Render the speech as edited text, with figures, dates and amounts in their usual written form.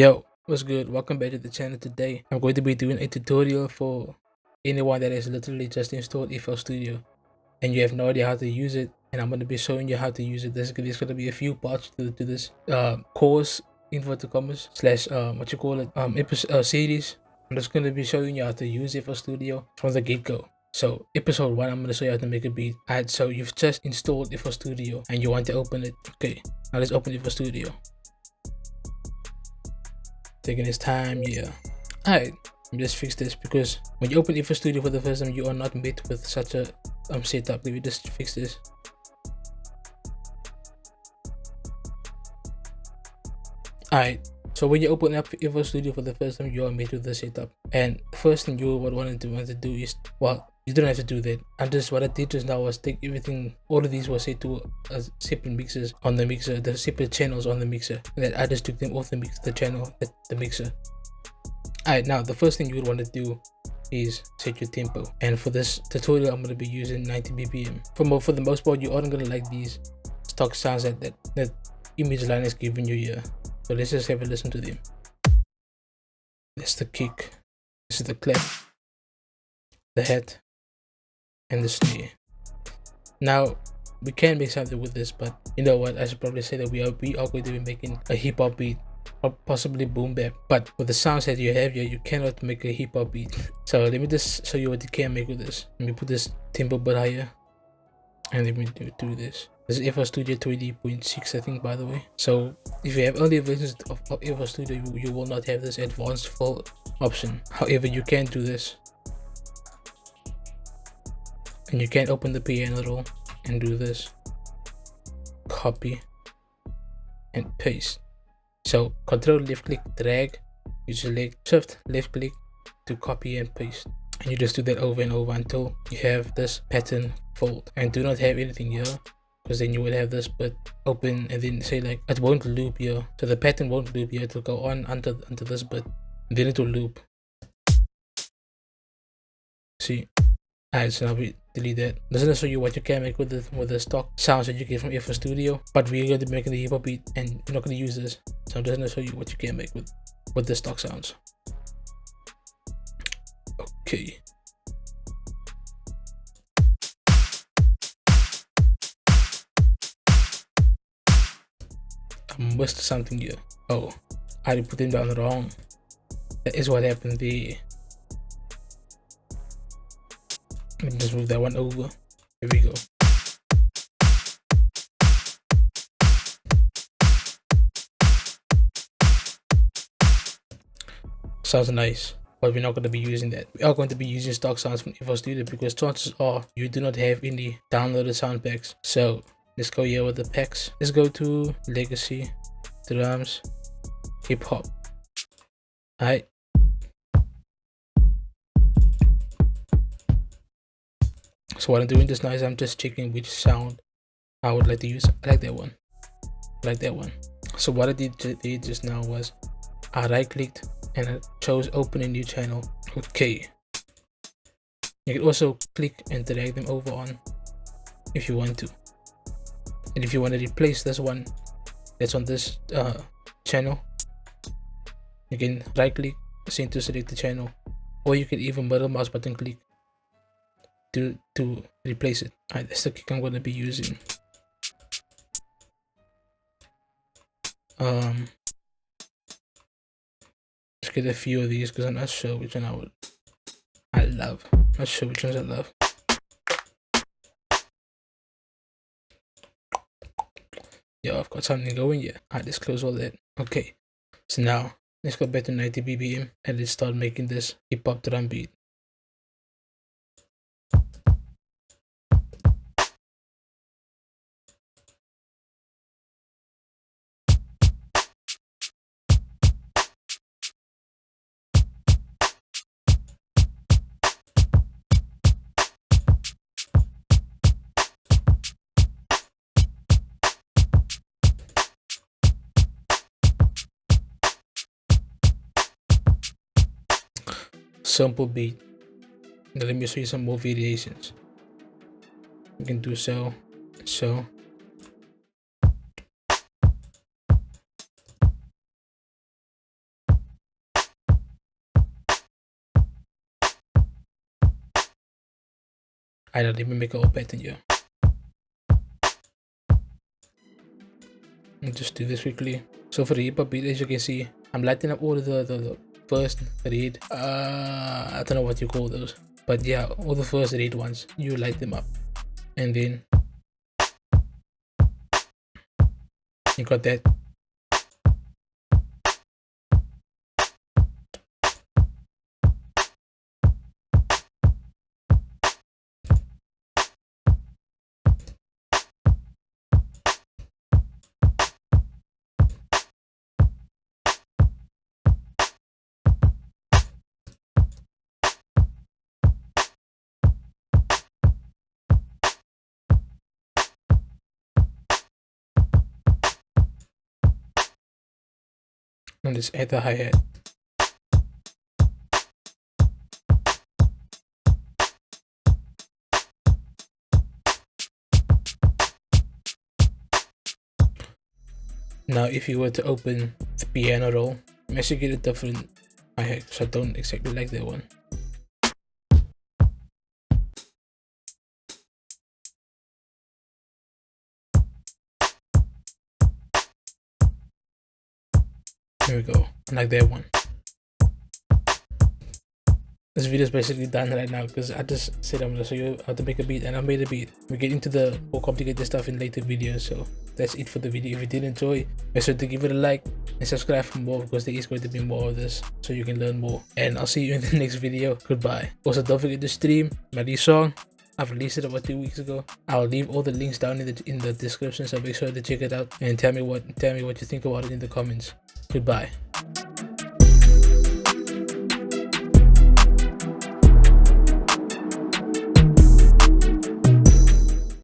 Yo, what's good? Welcome back to the channel. Today I'm going to be doing a tutorial for anyone that has literally just installed FL Studio and you have no idea how to use it, and I'm going to be showing you how to use it. There's going to be a few parts to this course, inverted commas, slash what you call it, series. I'm just going to be showing you how to use FL Studio from the get-go. So episode 1, I'm going to show you how to make a beat. Alright, so you've just installed FL Studio and you want to open it. Okay, now let's open FL Studio. Taking his time, yeah. Alright, let me just fix this, because when you open FL Studio for the first time, you are not met with such a setup. Let me just fix this. Alright, so when you open up FL Studio for the first time, you are met with the setup. And the first thing you would want to do is, well, you don't have to do that. What I did just now was take everything, all of these were set to separate mixers on the mixer, the separate channels on the mixer. And then I just took them off the mixer. Alright, now the first thing you would want to do is set your tempo, and for this tutorial I'm going to be using 90 BPM. For the most part, you aren't going to like these stock sounds that Image Line is giving you here, so let's just have a listen to them. That's the kick, this is the clap, the hat, and the snare. Now we can make something with this, but you know what, I should probably say that we are going to be making a hip-hop beat, or possibly boom bap, but with the sounds that you have here, you cannot make a hip-hop beat. So let me just show you what you can make with this. Let me put this tempo bit higher, and let me do this. This is FL Studio 20.6, I think, by the way. So if you have earlier versions of FL Studio, you will not have this advanced full option. However, you can do this, and you can open the piano roll and do this, copy and paste. So control left click, drag, you select shift left click to copy and paste, and you just do that over and over until you have this pattern fold. And do not have anything here, because then you would have this bit open and then say like it won't loop here, so the pattern won't loop here. It will go on until this bit, and then it will loop. See? Alright, so now we delete that. This is gonna show you what you can make with the stock sounds that you get from FL Studio, but we're going to be making the hip-hop beat and you're not going to use this, so I'm just gonna show you what you can make with the stock sounds. Okay. I missed something here. Oh, I put them down wrong. That is what happened there. Let me just move that one over. Here we go. Sounds nice, but we're not going to be using that. We are going to be using stock sounds from FL Studio, because chances are you do not have any downloaded sound packs. So let's go here with the packs. Let's go to Legacy, Drums, Hip Hop. Alright. So what I'm doing just now is I'm just checking which sound I would like to use. I like that one. I like that one. So what I did just now was I right clicked and I chose open a new channel. Okay. You can also click and drag them over on if you want to. And if you want to replace this one that's on this channel, you can right click, send to select the channel, or you can even middle mouse button click to replace it. Alright, that's the kick I'm going to be using. Let's get a few of these, because I'm not sure which one I love. Not sure which ones I love. Yeah, I've got something going here. Alright, let's close all that. Okay, so now let's go back to 90 BPM and let's start making this hip hop drum beat. Simple beat. Now let me show you some more variations. You can do so. I don't even make it all pattern here. I'll just do this quickly. So for the hip hop beat, as you can see, I'm lighting up all of the first read. I don't know what you call those, but yeah, all the first read ones, you light them up, and then you got that. And just add the hi-hat. Now if you were to open the piano roll, I'm actually get a different hi-hat because I don't exactly like that one. Here we go, I like that one. This video is basically done right now because I just said I'm gonna show you how to make a beat, and I made a beat. We get into the more complicated stuff in later videos, so that's it for the video. If you did enjoy, make sure to give it a like and subscribe for more, because there is going to be more of this so you can learn more. And I'll see you in the next video. Goodbye. Also, don't forget to stream my new song. I've released it about 2 weeks ago. I'll leave all the links down in the description, so make sure to check it out and tell me what you think about it in the comments. Goodbye.